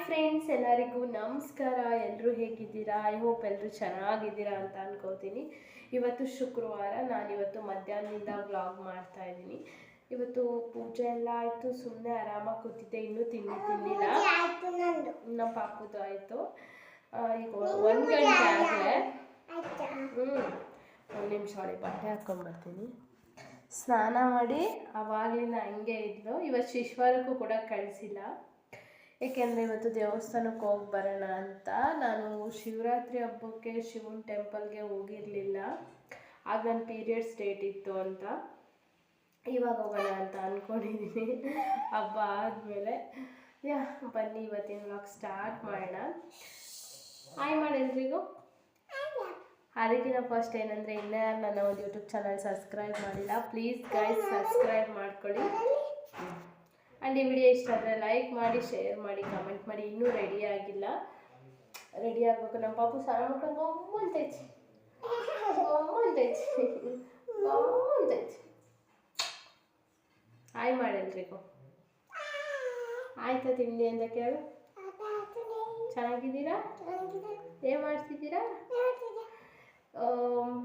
Friends, ಎಲ್ಲರಿಗೂ ನಮಸ್ಕಾರ. ಎಲ್ಲರೂ ಹೇಗಿದ್ದೀರಾ? ಐ ಹೋಪ್ ಎಲ್ಲರೂ ಚೆನ್ನಾಗಿದ್ದೀರಾ ಅಂತ ಅನ್ಕೋತೀನಿ. ಇವತ್ತು ಶುಕ್ರವಾರ, ನಾನಿವತ್ತು ಮಧ್ಯಾಹ್ನದಿಂದ ವ್ಲಾಗ್ ಮಾಡ್ತಾ ಇದ್ದೀನಿ. ಇವತ್ತು ಪೂಜೆ ಎಲ್ಲ ಆಯಿತು, ಸುಮ್ಮನೆ ಆರಾಮಾಗಿ ಕೂತಿದ್ದೆ. ಇನ್ನೂ ತಿಂದಿಲ್ಲ. ನಮ್ಮ ಪಾಪುದು ಆಯಿತು. ಈಗ 1 ಗಂಟೆ ಆಗಲೇ. ಒಂದು ನಿಮಿಷ ಹೊಳಿ ಬಟ್ಟೆ ಹಾಕ್ಕೊಂಡ್ಬರ್ತೀನಿ. ಸ್ನಾನ ಮಾಡಿ ಆವಾಗಲಿಂದ ಹಂಗೆ ಇದ್ಲು. ಇವತ್ತು ಶಿಶ್ವಾರಕ್ಕೂ ಕೂಡ ಕಳಿಸಿಲ್ಲ, ಏಕೆಂದರೆ ಇವತ್ತು ದೇವಸ್ಥಾನಕ್ಕೆ ಹೋಗಿ ಬರೋಣ ಅಂತ. ನಾನು ಶಿವರಾತ್ರಿ ಹಬ್ಬಕ್ಕೆ ಶಿವನ ಟೆಂಪಲ್ಗೆ ಹೋಗಿರಲಿಲ್ಲ. ಆಗ ನನ್ನ ಪೀರಿಯಡ್ಸ್ ಡೇಟ್ ಇತ್ತು ಅಂತ. ಇವಾಗ ಹೋಗೋಣ ಅಂತ ಅಂದ್ಕೊಂಡಿದ್ದೀನಿ. ಹಬ್ಬ ಆದಮೇಲೆ ಬನ್ನಿ ಇವತ್ತಿನ ವ್ಲಾಗ್ ಸ್ಟಾರ್ಟ್ ಮಾಡೋಣ. ಹಾಯ್ ಮಾಡಿ ಎಲ್ರಿಗೂ. ಅದಕ್ಕಿಂತ ಫಸ್ಟ್ ಏನಂದರೆ, ಇನ್ನೂ ನನ್ನ ಒಂದು ಯೂಟ್ಯೂಬ್ ಚಾನಲ್ ಸಬ್ಸ್ಕ್ರೈಬ್ ಮಾಡಿಲ್ಲ, ಪ್ಲೀಸ್ ಗೈಸ್ ಸಬ್ಸ್ಕ್ರೈಬ್ ಮಾಡ್ಕೊಳ್ಳಿ. ಆ್ಯಂಡ್ ಈ ವಿಡಿಯೋ ಇಷ್ಟ ಆದರೆ ಲೈಕ್ ಮಾಡಿ, ಶೇರ್ ಮಾಡಿ, ಕಮೆಂಟ್ ಮಾಡಿ. ಇನ್ನೂ ರೆಡಿ ಆಗಿಲ್ಲ, ರೆಡಿ ಆಗಬೇಕು. ನಮ್ಮ ಪಾಪು ಸ್ನಾನ ಮಾಡ್ಕೊಂಡು ಗಮ್ಮಂತೈತಿ. ಹಾಯ್ ಮಾಡಲ್ರಿಗೂ. ಆಯ್ತಾ ತಿಂಡಿ ಅಂತ ಕೇಳು. ಚೆನ್ನಾಗಿದ್ದೀರಾ? ಏನು ಮಾಡ್ತಿದ್ದೀರಾ?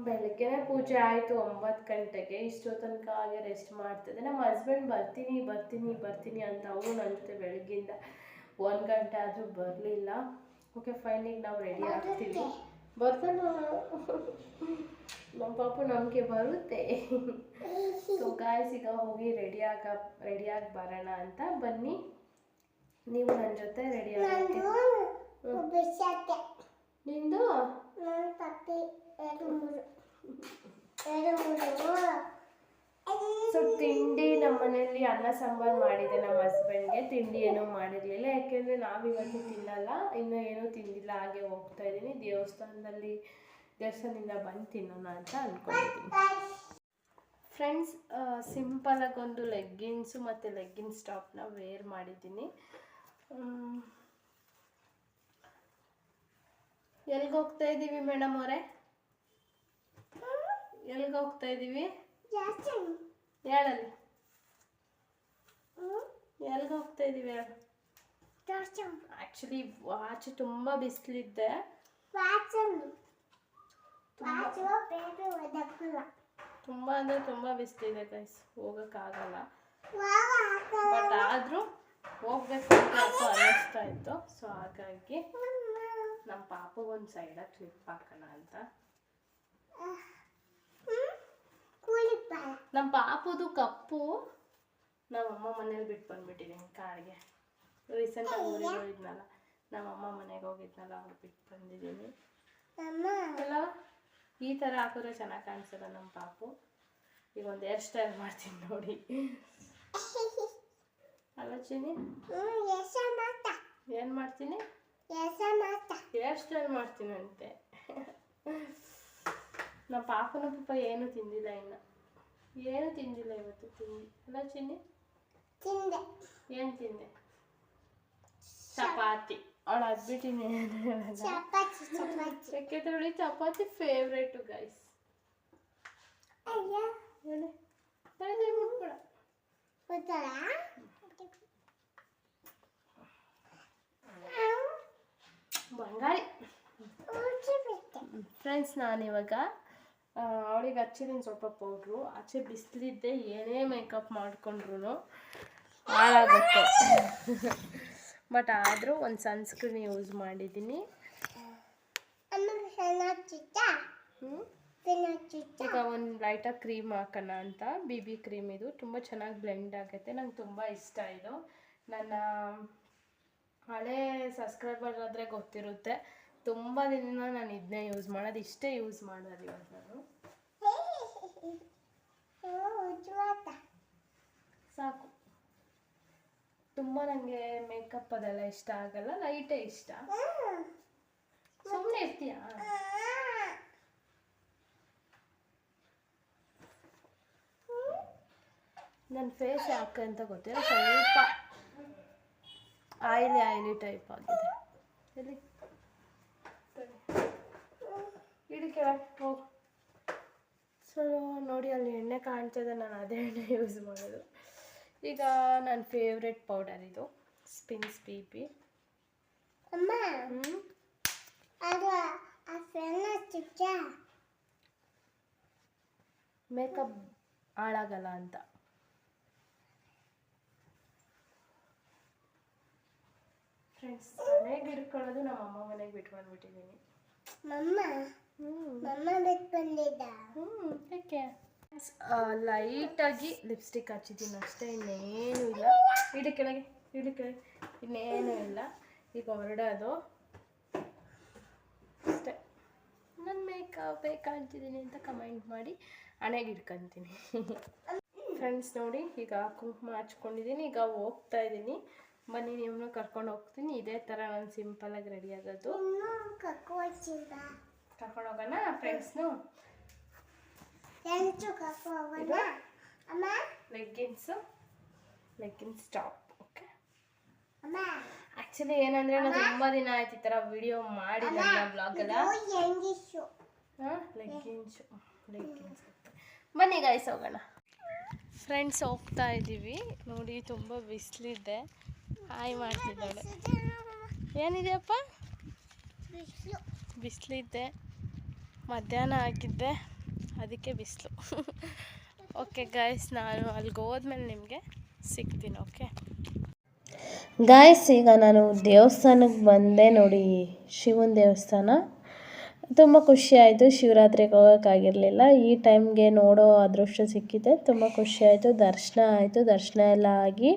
ಬೆಳಗ್ಗೆನೇ ಪೂಜೆ ಆಯಿತು 9 ಗಂಟೆಗೆ. ಇಷ್ಟೋ ತನಕ ಹಾಗೆ ರೆಸ್ಟ್ ಮಾಡ್ತಿದ್ದೆ. ನಮ್ಮ ಹಸ್ಬೆಂಡ್ ಬರ್ತೀನಿ ಅಂತ ಅವರು ನನ್ನ ಜೊತೆ ಬೆಳಗ್ಗಿಂದ 1 ಗಂಟೆ ಆದರೂ ಬರಲಿಲ್ಲ. ಓಕೆ ಫೈನ್, ಈಗ ನಾವು ರೆಡಿ ಆಗ್ತೀವಿ. ಬರ್ತಾನೆ ನಮ್ಮ ಪಾಪು, ನಮಗೆ ಬರುತ್ತೆ. ಸೊ ಗಾಯ್ಸ್, ಈಗ ಹೋಗಿ ರೆಡಿಯಾಗಿ ಬರೋಣ ಅಂತ. ಬನ್ನಿ ನೀವು ನನ್ನ ಜೊತೆ ರೆಡಿ ಆಗಿ. ನಿಂದು ಸೊ ತಿಂಡಿ ನಮ್ಮ ಮನೆಯಲ್ಲಿ ಅನ್ನ ಸಾಂಬಾರು ಮಾಡಿದೆ. ನಮ್ಮ ಹಸ್ಬೆಂಡ್ಗೆ ತಿಂಡಿ ಏನೂ ಮಾಡಿರಲಿಲ್ಲ, ಯಾಕೆಂದರೆ ನಾವಿವತ್ತು ತಿನ್ನಲ್ಲ. ಇನ್ನೂ ಏನೂ ತಿಂದಿಲ್ಲ, ಹಾಗೆ ಹೋಗ್ತಾ ಇದ್ದೀನಿ. ದೇವಸ್ಥಾನದಿಂದ ಬಂದು ತಿನ್ನೋಣ ಅಂತ ಅಂದ್ಕೊಂಡಿದ್ದೀನಿ. ಫ್ರೆಂಡ್ಸ್, ಸಿಂಪಲಾಗಿ ಒಂದು ಲೆಗ್ಗಿನ್ಸು ಮತ್ತು ಲೆಗ್ಗಿನ್ಸ್ ಟಾಪ್ನ ವೇರ್ ಮಾಡಿದ್ದೀನಿ. ಎಲ್ಲಿಗೆ ಹೋಗ್ತಾ ಇದ್ದೀವಿ ಮೇಡಮ್ ಅವರೇ? ಎಲ್ಲಿಗೆ ಹೋಗ್ತಾ ಇದ್ದೀವಿ ಹೇಳಲ್ಲಿ. ಎಲ್ಲಿಗೆ ಹೋಗ್ತಾ ಇದ್ದೀವಿ ಹೇಳು. ಆ್ಯಕ್ಚುಲಿ ವಾಚ್ ತುಂಬ ಬಿಸಿಲಿದ್ದೆ, ತುಂಬ ಅಂದರೆ ತುಂಬ ಬಿಸಿಲಿದೆ ಗೈಸ್, ಹೋಗೋಕ್ಕಾಗಲ್ಲ. ಬಟ್ ಆದರೂ ಹೋಗ್ಬೇಕು ಅಂತ ಅನ್ನಿಸ್ತಾ ಇತ್ತು. ಸೊ ಹಾಗಾಗಿ ನಮ್ಮ ಪಾಪಗೊಂದು ಸೈಡಾಗಿ ಕ್ಲಿಪ್ ಹಾಕೋಣ ಅಂತ. ನಮ್ಮ ಪಾಪುದು ಕಪ್ಪು ನಮ್ಮಮ್ಮ ಮನೇಲಿ ಬಿಟ್ಟು ಬಂದ್ಬಿಟ್ಟಿದ್ದೀನಿ ಕಾರಿಗೆ. ರೀಸೆಂಟಾಗಿ ಊರಿಗೆ ಹೋಗಿದ್ನಲ್ಲ, ನಮ್ಮಮ್ಮ ಮನೆಗೆ ಹೋಗಿದ್ನಲ್ಲ, ಅವ್ರು ಬಿಟ್ಟು ಬಂದಿದ್ದೀನಿ. ಎಲ್ಲ ಈ ಥರ ಹಾಕಿದ್ರೆ ಚೆನ್ನಾಗಿ ಕಾಣಿಸಲ್ಲ ನಮ್ಮ ಪಾಪು. ಈಗ ಒಂದು ಹೇರ್ ಸ್ಟೈಲ್ ಮಾಡ್ತೀನಿ ನೋಡಿ. ಅಲ್ಲ ಚಿನಿ, ಏನು ಮಾಡ್ತೀನಿ? ಹೇರ್ ಸ್ಟೈಲ್ ಮಾಡ್ತೀನಿ ಅಂತೆ. ನಮ್ಮ ಪಾಪನ ಏನು ತಿಂದಿಲ್ಲ, ಏನು ತಿಂದಿಲ್ಲ ಇವತ್ತು. ತಿಂಡಿ ಅಲ್ಲ ಚಿನ್ನಿ? ಏನು ತಿಂದೆ? ಚಪಾತಿ. ಅವಳು ಅದ್ಬಿಟ್ಟಿನಿ. ಯಾಕೆಂದ್ರೆ ಚಪಾತಿ ಫೇವ್ರೇಟು ಗೈಸ್. ಬಂಗಾರಿ. ಫ್ರೆಂಡ್ಸ್, ನಾನಿವಾಗ ಅವಳಿಗೆ ಹಚ್ಚಿದ್ದೀನಿ ಸ್ವಲ್ಪ ಪೌಡ್ರು. ಆಚೆ ಬಿಸಿಲಿದ್ದೆ, ಏನೇ ಮೇಕಪ್ ಮಾಡಿಕೊಂಡ್ರು ಹಾಳಾಗುತ್ತೆ. ಬಟ್ ಆದರೂ ಒಂದು ಸನ್ಸ್ಕ್ರೀನ್ ಯೂಸ್ ಮಾಡಿದ್ದೀನಿ. ಈಗ ಒಂದು ಲೈಟಾಗಿ ಕ್ರೀಮ್ ಹಾಕೋಣ ಅಂತ. BB ಕ್ರೀಮ್ ಇದು ತುಂಬ ಚೆನ್ನಾಗಿ ಬ್ಲೆಂಡ್ ಆಗುತ್ತೆ. ನಂಗೆ ತುಂಬ ಇಷ್ಟ ಇದು. ನನ್ನ ಹಳೆ ಸಬ್ಸ್ಕ್ರೈಬರ್ ಆದರೆ ಗೊತ್ತಿರುತ್ತೆ, ತುಂಬ ದಿನ ನಾನು ಇದನ್ನೇ ಯೂಸ್ ಮಾಡೋದು, ಇಷ್ಟೇ ಯೂಸ್ ಮಾಡೋದು ಇವಾಗ ನಾನು. ಸಾಕು, ತುಂಬ ನನಗೆ ಮೇಕಪ್ ಅದೆಲ್ಲ ಇಷ್ಟ ಆಗಲ್ಲ, ಲೈಟೇ ಇಷ್ಟ. ಸುಮ್ಮನೆ ಇರ್ತೀಯಾ? ನನ್ನ ಫೇಸ್ ಯಾಕೆ ಅಂತ ಗೊತ್ತಿಲ್ಲ, ಸ್ವಲ್ಪ ಆಯಿಲಿ ಟೈಪ್ ಆಗಿದೆ. ಎಲ್ಲಿ ಇಡಿ ಕೆಳಗೆ ಹೋಗು. ಸೊ ನೋಡಿ, ಅಲ್ಲಿ ಎಣ್ಣೆ ಕಾಣ್ತಿದೆ, ನಾನು ಅದೇ ಎಣ್ಣೆ ಯೂಸ್ ಮಾಡೋದು. ಈಗ ನನ್ನ ಫೇವ್ರೆಟ್ ಪೌಡರ್ ಇದು, ಸ್ಪಿನ್ಸ್ BB. ಮೇಕಪ್ ಹಾಳಾಗಲ್ಲ ಅಂತ. ಫ್ರೆಂಡ್ಸ್, ಮನೆಗೆ ಇಟ್ಕೊಳ್ಳೋದು ನಮ್ಮ ಅಮ್ಮ ಮನೆಗೆ ಬಿಟ್ಟು ಬಂದ್ಬಿಟ್ಟಿದ್ದೀನಿ. ಯಾಕೆ ಲೈಟಾಗಿ ಲಿಪ್ಸ್ಟಿಕ್ ಹಚ್ಚಿದ್ದೀನಿ ಅಷ್ಟೇ, ಇನ್ನೇನು ಇಲ್ಲ. ಇಡು ಕೆಳಗೆ ಇನ್ನೇನು ಇಲ್ಲ. ಈಗ ಹೊರಡೋದು ಅಷ್ಟೇ. ನನ್ನ ಮೇಕಪ್ ಬೇಕಾಗ್ತಿದ್ದೀನಿ ಅಂತ ಕಮೆಂಟ್ ಮಾಡಿ ಹಣೆಗೆ ಇಟ್ಕೊತೀನಿ. ಫ್ರೆಂಡ್ಸ್ ನೋಡಿ, ಈಗ ಕುಂಕುಮ ಹಚ್ಕೊಂಡಿದ್ದೀನಿ. ಈಗ ಹೋಗ್ತಾ ಇದ್ದೀನಿ. ಬನ್ನಿ, ನಿಮ್ಮನ್ನು ಕರ್ಕೊಂಡು ಹೋಗ್ತೀನಿ. ಇದೇ ಥರ ನಾನು ಸಿಂಪಲಾಗಿ ರೆಡಿ ಆಗೋದು. ಕರ್ಕೊಂಡು ಹೋಗೋಣ ಫ್ರೆಂಡ್ಸ್ನು. Leggings top. ಓಕೆ, ಆ್ಯಕ್ಚುಲಿ ಏನಂದರೆ ನಾನು ತುಂಬ ದಿನ ಆಯ್ತು ಈ ಥರ ವಿಡಿಯೋ ಮಾಡಿಲ್ಲ ಬ್ಲಾಗಲ್ಲ. ಲೆಗ್ಗಿನ್ಸ್. ಬನ್ನಿ ಗೈಸ್, ಹೋಗೋಣ. ಫ್ರೆಂಡ್ಸ್, ಹೋಗ್ತಾ ಇದ್ದೀವಿ. ನೋಡಿ, ತುಂಬ ಬಿಸಿಲಿದೆ. ಹಾಯ್ ಮಾಡ್ತಿದ್ದಾಳೆ. ಏನಿದೆಯಪ್ಪ? ಬಿಸಿಲಿದ್ದೆ, ಮಧ್ಯಾಹ್ನ ಹಾಕಿದ್ದೆ, ಅದಕ್ಕೆ ಬಿಸಿಲು. ಓಕೆ ಗಾಯ್ಸ್, ನಾನು ಅಲ್ಲಿಗೆ ಹೋದ್ಮೇಲೆ ನಿಮಗೆ ಸಿಗ್ತೀನಿ. ಓಕೆ ಗಾಯ್ಸ್, ಈಗ ನಾನು ದೇವಸ್ಥಾನಕ್ಕೆ ಬಂದೆ. ನೋಡಿ, ಶಿವನ ದೇವಸ್ಥಾನ. ತುಂಬ ಖುಷಿ ಆಯಿತು. ಶಿವರಾತ್ರಿಗೆ ಹೋಗೋಕ್ಕಾಗಿರಲಿಲ್ಲ. ಈ ಟೈಮ್ಗೆ ನೋಡೋ ಅದೃಷ್ಟ ಸಿಕ್ಕಿದೆ. ತುಂಬ ಖುಷಿ ಆಯಿತು. ದರ್ಶನ ಆಯಿತು. ದರ್ಶನ ಎಲ್ಲ ಆಗಿ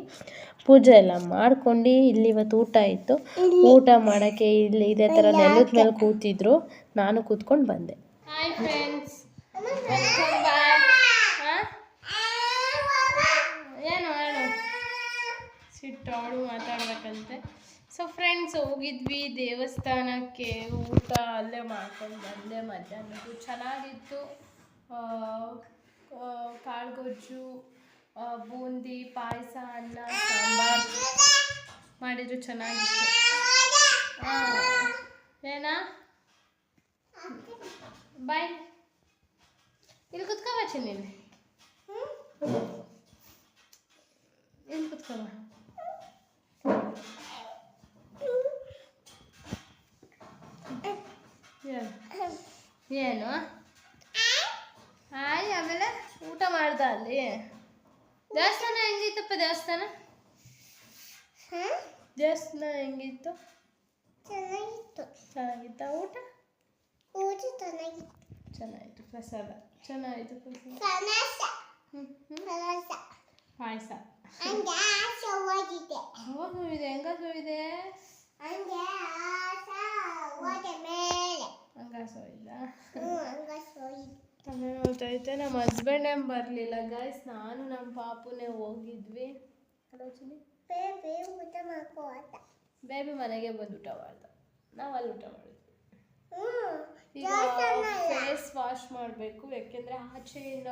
ಪೂಜೆ ಎಲ್ಲ ಮಾಡ್ಕೊಂಡು ಇಲ್ಲಿ ಇವತ್ತು ಊಟ ಇತ್ತು. ಊಟ ಮಾಡೋಕ್ಕೆ ಇಲ್ಲಿ ಇದೇ ಥರ ನೆಲದ ಮೇಲೆ ಕೂತಿದ್ರು. ನಾನು ಕೂತ್ಕೊಂಡು ಬಂದೆ. ಹಾಯ್ ಫ್ರೆಂಡ್ಸ್, ಏನು ಸಿಟ್ಟವಳು ಮಾತಾಡ್ಬೇಕಂತೆ. ಸೊ ಫ್ರೆಂಡ್ಸ್, ಹೋಗಿದ್ವಿ ದೇವಸ್ಥಾನಕ್ಕೆ. ಊಟ ಅಲ್ಲೇ ಮಾಡ್ಕೊಂಡು ಬಂದೆ. ಮಧ್ಯಾಹ್ನದ್ದು ಚೆನ್ನಾಗಿತ್ತು. ಕಾಳುಗೊಜ್ಜು, ಬೂಂದಿ, ಪಾಯಸ, ಅನ್ನ, ಸಾಂಬಾರು ಮಾಡಿದ್ರು. ಚೆನ್ನಾಗಿತ್ತು. ಏನಾ ಬಾಯ್, ಇಲ್ಲಿ ಕುತ್ಕೋಬ. ಚೆನ್ನಿಲ್ಲಿ ಇಲ್ಲಿ ಕುತ್ಕೋಬ. ಏನು ಹಾಯ್. ಆಮೇಲೆ ಊಟ ಮಾಡ್ದ ಅಲ್ಲಿ. ದೇವಸ್ಥಾನ ಹೆಂಗಿತ್ತಪ್ಪ? ದೇವಸ್ಥಾನ ಹೆಂಗಿತ್ತು? ಚೆನ್ನಾಗಿತ್ತ? ಊಟ ಚೆನ್ನಾಗಿತ್ತು. ಪ್ರಸಾದ ಚೆನ್ನಾಗಿತ್ತು. ಪಾಯಸ ಇದೆ. ಹೆಂಗಾಸು ಇದೆ? ಹಂಗಾಸು ಇಲ್ಲ. ನೋಡ್ತೈತೆ. ನಮ್ಮ ಹಸ್ಬೆಂಡ್ ಏನು ಬರಲಿಲ್ಲ ಗಾಯ್ಸ್. ನಾನು ನಮ್ಮ ಪಾಪುನೇ ಹೋಗಿದ್ವಿ. ಬೇಬಿ ಮನೆಗೆ ಬಂದು ಊಟ ಮಾಡ್ದ. ನಾವು ಅಲ್ಲಿ ಊಟ ಮಾಡಿದ್ವಿ. ಈಗ ಫೇಸ್ ವಾಶ್ ಮಾಡಬೇಕು, ಯಾಕೆಂದರೆ ಆಚೆಯಿಂದ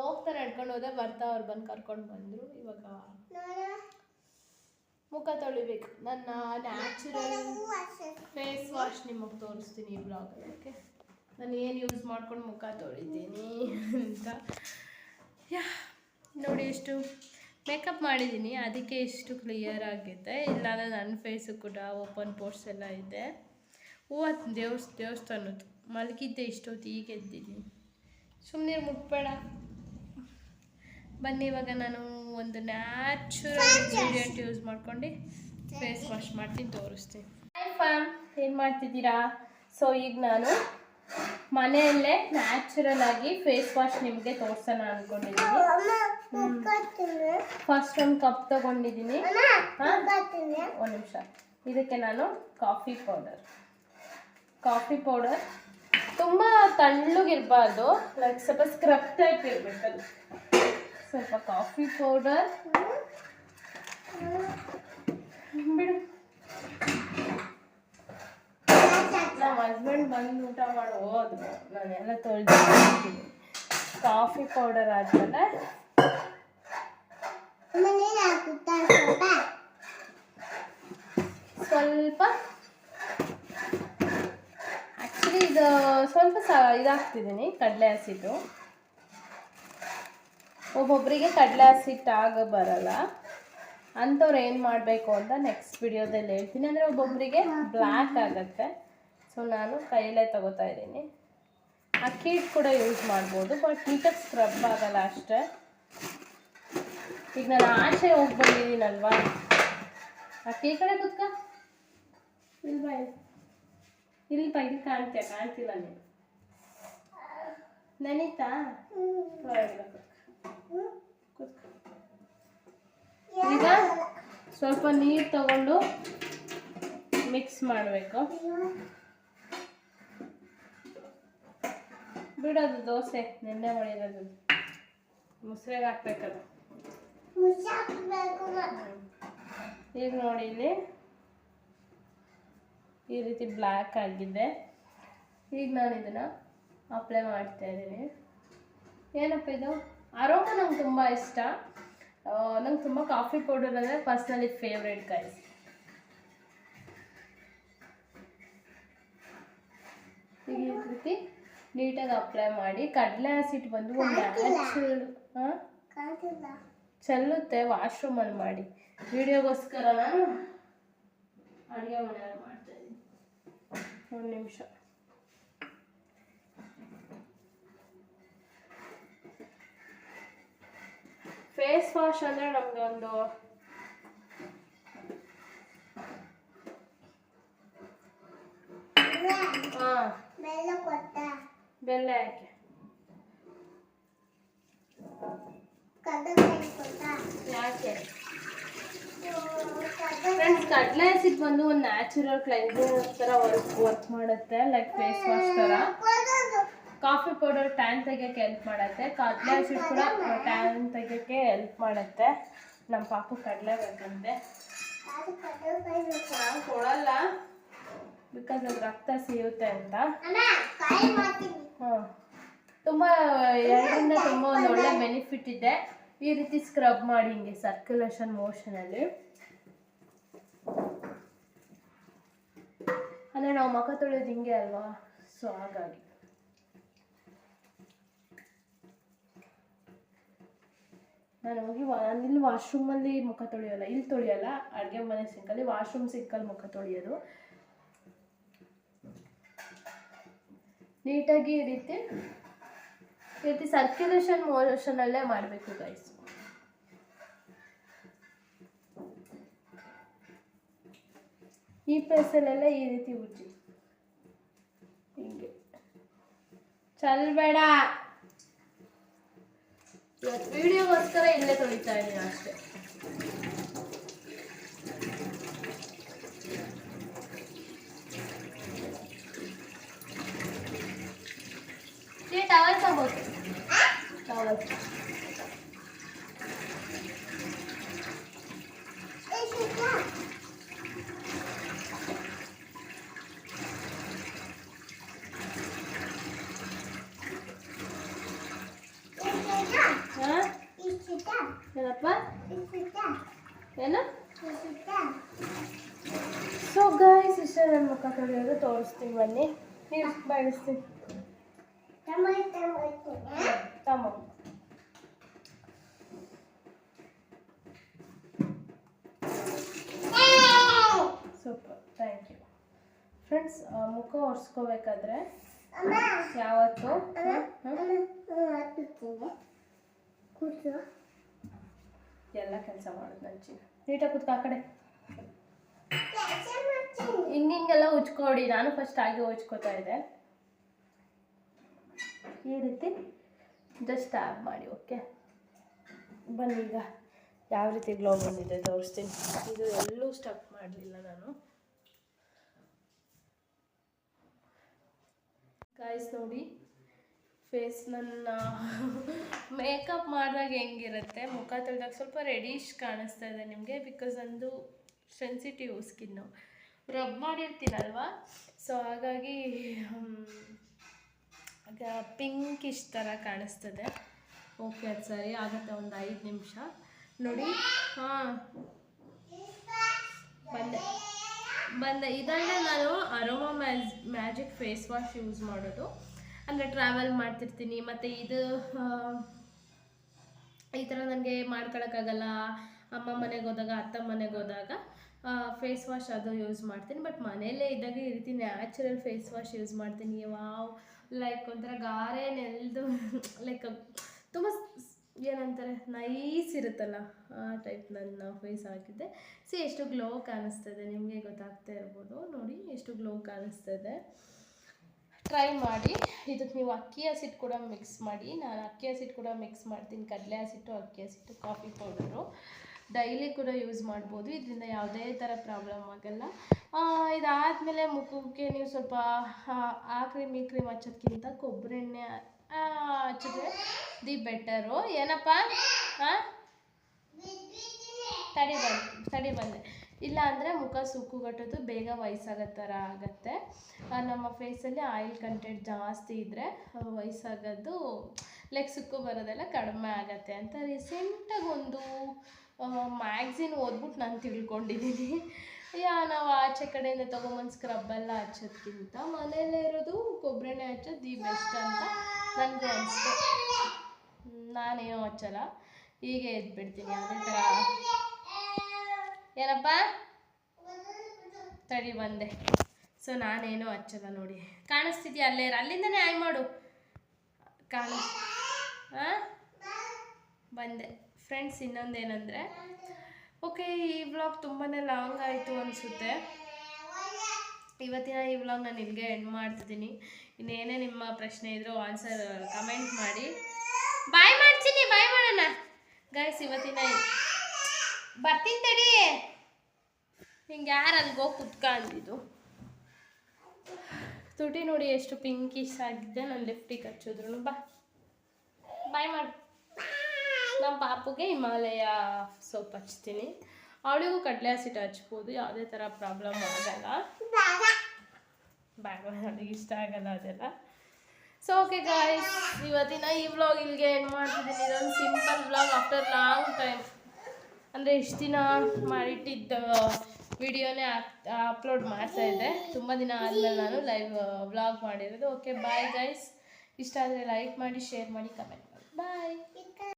ಹೋಗ್ತಾ ನಡ್ಕೊಂಡು ಹೋದೆ. ಬರ್ತಾ ಅವ್ರು ಬಂದು ಕರ್ಕೊಂಡು ಬಂದರು. ಇವಾಗ ಮುಖ ತೊಳಿಬೇಕು. ನನ್ನ ನ್ಯಾಚುರಲ್ ಫೇಸ್ ವಾಶ್ ನಿಮಗೆ ತೋರಿಸ್ತೀನಿ ಈ ಬ್ಲಾಗಲ್ಲಿ. ಓಕೆ, ನಾನು ಏನು ಯೂಸ್ ಮಾಡ್ಕೊಂಡು ಮುಖ ತೊಳಿತೀನಿ ಅಂತ. ನೋಡಿ, ಎಷ್ಟು ಮೇಕಪ್ ಮಾಡಿದ್ದೀನಿ, ಅದಕ್ಕೆ ಇಷ್ಟು ಕ್ಲಿಯರ್ ಆಗಿದೆ. ಇಲ್ಲಾಂದರೆ ನನ್ನ ಫೇಸು ಕೂಡ ಓಪನ್ ಪೋರ್ಸ್ ಎಲ್ಲ ಇದೆ. ದೇವಸ್ಥಾನದ್ದು ಮಲಗಿದ್ದೆ ಇಷ್ಟೊತ್ತು. ಈಗ ಎದ್ದಿದ್ದೀನಿ. ಸುಮ್ಮನೆ ಮುಟ್ಬೇಡ. ಬನ್ನಿ, ಇವಾಗ ನಾನು ಒಂದು ನ್ಯಾಚುರಲ್ ಇಂಗ್ರೀಡಿಯೆಂಟ್ ಯೂಸ್ ಮಾಡ್ಕೊಂಡು ಫೇಸ್ ವಾಶ್ ಮಾಡ್ತೀನಿ, ತೋರಿಸ್ತೀನಿ. ಹಾಯ್ ಫ್ಯಾಮ್, ಏನು ಮಾಡ್ತಿದ್ದೀರಾ? ಸೊ ಈಗ ನಾನು ಮನೆಯಲ್ಲೇ ನ್ಯಾಚುರಲ್ ಆಗಿ ಫೇಸ್ ವಾಶ್ ನಿಮಗೆ ತೋರಿಸೋಣ ಅಂದ್ಕೊಂಡಿದ್ದೀನಿ. ಫಸ್ಟ್ ಒಂದು ಕಪ್ ತೊಗೊಂಡಿದ್ದೀನಿ. ಒಂದು ನಿಮಿಷ. ಇದಕ್ಕೆ ನಾನು ಕಾಫಿ ಪೌಡರ್ ತುಂಬ ತಣ್ಣಗಿರಬಾರ್ದು, ಲೈಕ್ ಸ್ವಲ್ಪ ಸ್ಕ್ರಬ್ ಟೈಪ್ ಇರಬೇಕದು. ಸ್ವಲ್ಪ ಕಾಫಿ ಪೌಡರ್ ಬಿಡು. ನಮ್ಮ ಹಸ್ಬೆಂಡ್ ಬಂದು ಊಟ ಮಾಡಿ ಹೋದ್ರು. ನಾನೆಲ್ಲ ತೊಳೆದಿದ್ದೀನಿ. ಕಾಫಿ ಪೌಡರ್ ಆದಮೇಲೆ ಸ್ವಲ್ಪ, ಆ್ಯಕ್ಚುಲಿ ಇದು ಸ್ವಲ್ಪ ಇದಾಗ್ತಿದ್ದೀನಿ, ಕಡಲೆ ಹಸಿಟ್ಟು. ಒಬ್ಬೊಬ್ಬರಿಗೆ ಕಡಲೆ ಹಸಿಟ್ಟು ಆಗ ಬರಲ್ಲ. ಅಂಥವ್ರು ಏನು ಮಾಡಬೇಕು ಅಂತ ನೆಕ್ಸ್ಟ್ ವಿಡಿಯೋದಲ್ಲಿ ಹೇಳ್ತೀನಿ. ಅಂದರೆ ಒಬ್ಬೊಬ್ಬರಿಗೆ ಬ್ಲ್ಯಾಕ್ ಆಗುತ್ತೆ, ಸೊ ನಾನು ಕೈಯಲ್ಲೇ ತಗೋತಾ ಇದ್ದೀನಿ. ಅಕ್ಕಿ ಹಿಟ್ಟು ಕೂಡ ಯೂಸ್ ಮಾಡ್ಬೋದು, ಬಟ್ ನೀಟಾಗಿ ಸ್ಕ್ರಬ್ ಆಗಲ್ಲ ಅಷ್ಟೇ. ಈಗ ನಾನು ಆಚೆ ಹೋಗಿ ಬಂದಿದ್ದೀನಲ್ವಾ, ಅಕ್ಕಿ ಈ ಕಡೆ ಕೂತ್ಕ, ಇಲ್ವಾ ಇಲ್ಲಿ ಕಾಣ್ತಿಲ್ಲ ನೀನು. ನೆನೀತಾ ಈಗ ಸ್ವಲ್ಪ ನೀರು ತಗೊಂಡು ಮಿಕ್ಸ್ ಮಾಡಬೇಕು. ಬಿಡೋದು ದೋಸೆ ನೆನ್ನೆ ಮಾಡಿರೋದು ಮುಸ್ರೆಗೆ ಹಾಕ್ಬೇಕದು. ಈಗ ನೋಡಿ ಇಲ್ಲಿ ಈ ರೀತಿ ಬ್ಲ್ಯಾಕ್ ಆಗಿದೆ. ಈಗ ನಾನು ಇದನ್ನು ಅಪ್ಲೈ ಮಾಡ್ತಾ ಇದ್ದೀನಿ. ಏನಪ್ಪ ಇದು ಅರೋಮಾ ನಂಗೆ ತುಂಬ ಇಷ್ಟ. ನಂಗೆ ತುಂಬ ಕಾಫಿ ಪೌಡರ್ ಅಂದರೆ ಪರ್ಸ್ನಲಿ ಫೇವ್ರೇಟ್ ಗೈಸ್. ಈಗ ಈ ರೀತಿ ನೀಟಾಗಿ ಅಪ್ಲೈ ಮಾಡಿ. ಕಡಲೆ ಹಸಿಟ್ಟು ಬಂದು ಚೆಲ್ಲುತ್ತೆ, ವಾಶ್ರೂಮಲ್ಲಿ ಮಾಡಿ. ವಿಡಿಯೋಗೋಸ್ಕರ ನಾನು ಅಡುಗೆ ಮನೆಯಲ್ಲಿ ಮಾಡ್ತಾಯಿದ್ದೀನಿ. ಒಂದು ನಿಮಿಷ. ಫೇಸ್ ವಾಶ್ ಅಂದರೆ ನಮಗೆ ಒಂದು ಬೆಲ್ಲ ಯಾಕೆ ಯಾಕೆ ಫ್ರೆಂಡ್ಸ್, ಕಡಲೆ ಹಸಿಟ್ಟು ಬಂದು ಒಂದು ನ್ಯಾಚುರಲ್ ಕ್ಲೈನ್ಸಿಂಗ್ ಥರ ವರ್ಕ್ ಮಾಡುತ್ತೆ, ಲೈಕ್ ಫೇಸ್ ವಾಶ್ ಥರ. ಕಾಫಿ ಪೌಡರ್ ಟ್ಯಾನ್ ತೆಗಿಯೋಕ್ಕೆ ಹೆಲ್ಪ್ ಮಾಡುತ್ತೆ. ಕಡಲೆ ಹಸಿಟ್ಟು ಕೂಡ ಟ್ಯಾನ್ ತೆಗಿಯೋಕ್ಕೆ ಹೆಲ್ಪ್ ಮಾಡುತ್ತೆ. ನಮ್ಮ ಪಾಪು ಕಡಲೆ ಬೇಕಂತೆ, ನಾನು ಕೊಡಲ್ಲ ಬಿಕಾಸ್ ಅದು ರಕ್ತ ಸಿಗುತ್ತೆ ಅಂತ. ಹಾಂ, ತುಂಬ ಎರಡರಿಂದ ತುಂಬ ಒಂದು ಒಳ್ಳೆ ಬೆನಿಫಿಟ್ ಇದೆ. ಈ ರೀತಿ ಸ್ಕ್ರಬ್ ಮಾಡಿ ಹಿಂಗೆ ಸರ್ಕ್ಯುಲೇಷನ್ ಮೋಷನಲ್ಲಿ. ಅಂದರೆ ನಾವು ಮುಖ ತೊಳೆಯೋದು ಹಿಂಗೆ ಅಲ್ವಾ, ಸೊ ಹಾಗಾಗಿ ನಾನು ಹೋಗಿ ಇಲ್ಲಿ ವಾಶ್ರೂಮಲ್ಲಿ ಮುಖ ತೊಳೆಯೋಲ್ಲ, ಇಲ್ಲಿ ತೊಳೆಯೋಲ್ಲ, ಅಡುಗೆ ಮನೆ ಸಿಂಕಲ್ಲಿ, ವಾಶ್ರೂಮ್ ಸಿಂಕಲ್ಲಿ ಮುಖ ತೊಳೆಯೋದು. ನೀಟಾಗಿ ಈ ರೀತಿ ಸರ್ಕ್ಯುಲೇಷನ್ ಮೋಷನಲ್ಲೇ ಮಾಡಬೇಕು ಗೈಸ್. ಈ ಪ್ಲೇಸಲ್ಲೆಲ್ಲ ಈ ರೀತಿ ಉಜ್ಜಿ, ಹಿಂಗೆ ಚಲ್ಬೇಡ. ಇವತ್ತು ವಿಡಿಯೋಗೋಸ್ಕರ ಇಲ್ಲೇ ತೊಳಿತಾ ಇದ್ದೀನಿ ಅಷ್ಟೇ. ಟವಲ್ ತಗೋದು, ಟವಲ್ ಏನಪ್ಪ ಏನು. ಸೊ ಗೈಸ್, ಇಷ್ಟೇ ನನ್ನ ಮುಖ ತೊಳೆಯೋದು. ತೋರಿಸ್ತೀನಿ ಬನ್ನಿ, ನೀರು ಬಳಸ್ತೀನಿ. ತಮ್ಮ ಸೂಪರ್, ಥ್ಯಾಂಕ್ ಯು ಫ್ರೆಂಡ್ಸ್. ಮುಖ ಒರೆಸ್ಕೋಬೇಕಾದ್ರೆ ಯಾವತ್ತು ಎಲ್ಲ ಕೆಲಸ ಮಾಡೋದು ನನ್ನ ಚಿನ್ನ. ನೀಟಾಗಿ ಕೂತ್ಕೊ, ಆ ಕಡೆ ಹಿಂಗೆಲ್ಲ ಉಜ್ಕೊಡಿ. ನಾನು ಫಸ್ಟ್ ಆಗಿ ಉಜ್ಕೋತಾ ಇದ್ದೆ. ಈ ರೀತಿ ಜಸ್ಟ್ ಟ್ಯಾಪ್ ಮಾಡಿ. ಓಕೆ, ಬನ್ನಿ ಈಗ ಯಾವ ರೀತಿ ಗ್ಲೋ ಬಂದಿದೆ ತೋರಿಸ್ತೀನಿ. ಇದು ಎಲ್ಲೂ ಸ್ಟಕ್ ಮಾಡಲಿಲ್ಲ ನಾನು. ಗೈಸ್ ನೋಡಿ, ಫೇಸ್ ನನ್ನ ಮೇಕಪ್ ಮಾಡಿದಾಗ ಹೆಂಗಿರುತ್ತೆ, ಮುಖ ತೊಳೆದಾಗ ಸ್ವಲ್ಪ ರೆಡಿಶ್ ಕಾಣಿಸ್ತಾ ಇದೆ ನಿಮಗೆ, ಬಿಕಾಸ್ ಅಂದು ಸೆನ್ಸಿಟಿವ್ ಸ್ಕಿನ್ನು, ರಬ್ ಮಾಡಿರ್ತೀನಲ್ವ, ಸೊ ಹಾಗಾಗಿ ಪಿಂಕಿಶ್ ಥರ ಕಾಣಿಸ್ತದೆ. ಓಕೆ, ಅದು ಸರಿ ಆಗುತ್ತೆ. ಒಂದು 5 ನಿಮಿಷ ನೋಡಿ. ಹಾಂ, ಬಂದೆ. ಇದನ್ನೇ ನಾನು aroma magic face wash use ಮಾಡೋದು. ಅಂದರೆ ಟ್ರಾವೆಲ್ ಮಾಡ್ತಿರ್ತೀನಿ, ಮತ್ತು ಇದು ಈ ಥರ ನನಗೆ ಮಾಡ್ಕೊಳಕ್ಕಾಗಲ್ಲ, ಅಮ್ಮ ಮನೆಗೆ ಹೋದಾಗ ಅತ್ತ ಮನೆಗೆ ಹೋದಾಗ ಫೇಸ್ ವಾಶ್ ಅದು ಯೂಸ್ ಮಾಡ್ತೀನಿ. ಬಟ್ ಮನೆಯಲ್ಲೇ ಇದ್ದಾಗ ಈ ರೀತಿ ನ್ಯಾಚುರಲ್ ಫೇಸ್ ವಾಶ್ ಯೂಸ್ ಮಾಡ್ತೀನಿ. ವಾವ್, ಲೈಕ್ ಒಂಥರ ಗಾರೆ ನೆಲ್ದು ಲೈಕ್ ತುಂಬ ಏನಂತಾರೆ ನೈಸ್ ಇರುತ್ತಲ್ಲ ಆ ಟೈಪ್ ನನ್ನ ಫೇಸ್ ಹಾಕಿದ್ದೆ. ಎಷ್ಟು ಗ್ಲೋ ಕಾಣಿಸ್ತದೆ, ನಿಮಗೆ ಗೊತ್ತಾಗ್ತಾ ಇರ್ಬೋದು. ನೋಡಿ ಎಷ್ಟು ಗ್ಲೋ ಕಾಣಿಸ್ತದೆ. ಟ್ರೈ ಮಾಡಿ. ಇದಕ್ಕೆ ನೀವು ಅಕ್ಕಿ ಹಸಿಟ್ಟು ಕೂಡ ಮಿಕ್ಸ್ ಮಾಡಿ. ನಾನು ಅಕ್ಕಿ ಹಸಿಟ್ಟು ಕೂಡ ಮಿಕ್ಸ್ ಮಾಡ್ತೀನಿ. ಕಡಲೆ ಹಸಿಟ್ಟು, ಅಕ್ಕಿ ಹಸಿಟ್ಟು, ಕಾಫಿ ಪೌಡರು ಡೈಲಿ ಕೂಡ ಯೂಸ್ ಮಾಡ್ಬೋದು. ಇದರಿಂದ ಯಾವುದೇ ಥರ ಪ್ರಾಬ್ಲಮ್ ಆಗೋಲ್ಲ. ಇದಾದಮೇಲೆ ಮುಖಕ್ಕೆ ನೀವು ಸ್ವಲ್ಪ ಆ ಕ್ರೀಮ್ ಈ ಕ್ರೀಮ್ ಹಚ್ಚೋದ್ಕಿಂತ ಕೊಬ್ಬರಿ ಎಣ್ಣೆ ಹಚ್ಚಿದ್ರೆ ಬೆಟರು. ಏನಪ್ಪ ಹಾಂ ತಡಿ ಬಂದೆ. ಇಲ್ಲ ಅಂದರೆ ಮುಖ ಸುಕ್ಕುಗಟ್ಟೋದು, ಬೇಗ ವಯಸ್ಸಾಗೋ ಥರ ಆಗುತ್ತೆ. ನಮ್ಮ ಫೇಸಲ್ಲಿ ಆಯಿಲ್ ಕಂಟೆಂಟ್ ಜಾಸ್ತಿ ಇದ್ದರೆ ವಯಸ್ಸಾಗೋದು ಲೈಕ್ ಸುಕ್ಕು ಬರೋದೆಲ್ಲ ಕಡಿಮೆ ಆಗುತ್ತೆ ಅಂತ ರೀಸೆಂಟಾಗಿ ಒಂದು ಮ್ಯಾಗ್ಝಿನ್ ಓದ್ಬಿಟ್ಟು ನಾನು ತಿಳ್ಕೊಂಡಿದ್ದೀನಿ. ನಾವು ಆಚೆ ಕಡೆಯಿಂದ ತೊಗೊಂಬಂದು ಸ್ಕ್ರಬ್ಬೆಲ್ಲ ಹಚ್ಚೋದ್ಕಿಂತ ಮನೆಯಲ್ಲೇ ಇರೋದು ಕೊಬ್ಬರಿ ಎಣ್ಣೆ ಹಚ್ಚೋದು ಬೆಸ್ಟ್ ಅಂತ ನನಗೆ ಅನಿಸ್ತು. ನಾನೇನೋ ಹಚ್ಚಲ್ಲ, ಹೀಗೆ ಎದ್ಬಿಡ್ತೀನಿ. ಅದೇ ಥರ ಏನಪ್ಪ ತಡಿ ಬಂದೆ. ಸೊ ನಾನೇನೋ ಹಚ್ಚಲ್ಲ ನೋಡಿ. ಕಾಣಿಸ್ತಿದ್ಯಾ? ಅಲ್ಲಿಂದನೇ ಆಯ್ ಮಾಡು. ಹಾಂ ಬಂದೆ ಫ್ರೆಂಡ್ಸ್. ಇನ್ನೊಂದೇನೆಂದರೆ, ಓಕೆ, ಈ ವ್ಲಾಗ್ ತುಂಬಾ ಲಾಂಗ್ ಆಯಿತು ಅನಿಸುತ್ತೆ. ಇವತ್ತಿನ ಈ ವ್ಲಾಗ್ ನಾನು ಇಲ್ಲಿಗೆ ಎಂಡ್ ಮಾಡ್ತಿದ್ದೀನಿ. ಇನ್ನೇನೇ ನಿಮ್ಮ ಪ್ರಶ್ನೆ ಇದ್ದರೂ ಆನ್ಸರ್ ಕಮೆಂಟ್ ಮಾಡಿ. ಬಾಯ್ ಮಾಡ್ತೀನಿ, ಬಾಯ್ ಮಾಡೋಣ ಗೈಸ್. ಇವತ್ತಿನ ಬರ್ತೀನಿ ತಡಿ. ಹಿಂಗೆ ಯಾರು ಅಲ್ಲಿಗೋ ಕುತ್ಕ ಅಂದಿದ್ದು. ತುಟಿ ನೋಡಿ ಎಷ್ಟು ಪಿಂಕಿಶ್ ಆಗಿದೆ. ನಾನು ಲಿಫ್ಟಿಗೆ ಹಚ್ಚಿದ್ರು. ಬಾಯ್ ಮಾಡು. ನಮ್ಮ ಪಾಪುಗೆ ಹಿಮಾಲಯ ಸೋಪ್ ಹಚ್ತೀನಿ. ಅವಳಿಗೂ ಕಡಲೆ ಹಸಿಟ್ಟು ಹಚ್ಬೋದು, ಯಾವುದೇ ಥರ ಪ್ರಾಬ್ಲಮ್ ಆಗಲ್ಲ. ಬೇಡ, ನನಗೆ ಇಷ್ಟ ಆಗಲ್ಲ ಅದೆಲ್ಲ. ಸೊ ಓಕೆ ಗಾಯ್ಸ್, ಇವತ್ತಿನ ಈ ವ್ಲಾಗ್ ಇಲ್ಲಿಗೆ ಎಂಡ್ ಮಾಡ್ತಿದ್ದೀನಿ. ಇದೊಂದು simple vlog after long time. ಅಂದರೆ ಇಷ್ಟು ದಿನ ಮಾಡಿಟ್ಟಿದ್ದ ವಿಡಿಯೋನೇ ಅಪ್ಲೋಡ್ ಮಾಡ್ತಾಯಿದ್ದೆ. ತುಂಬ ದಿನ ಆದಮೇಲೆ ನಾನು ಲೈವ್ ವ್ಲಾಗ್ ಮಾಡಿರೋದು. Okay bye guys. ಇಷ್ಟ ಆದರೆ ಲೈಕ್ ಮಾಡಿ, ಶೇರ್ ಮಾಡಿ, ಕಮೆಂಟ್ ಮಾಡಿ. ಬಾಯ್.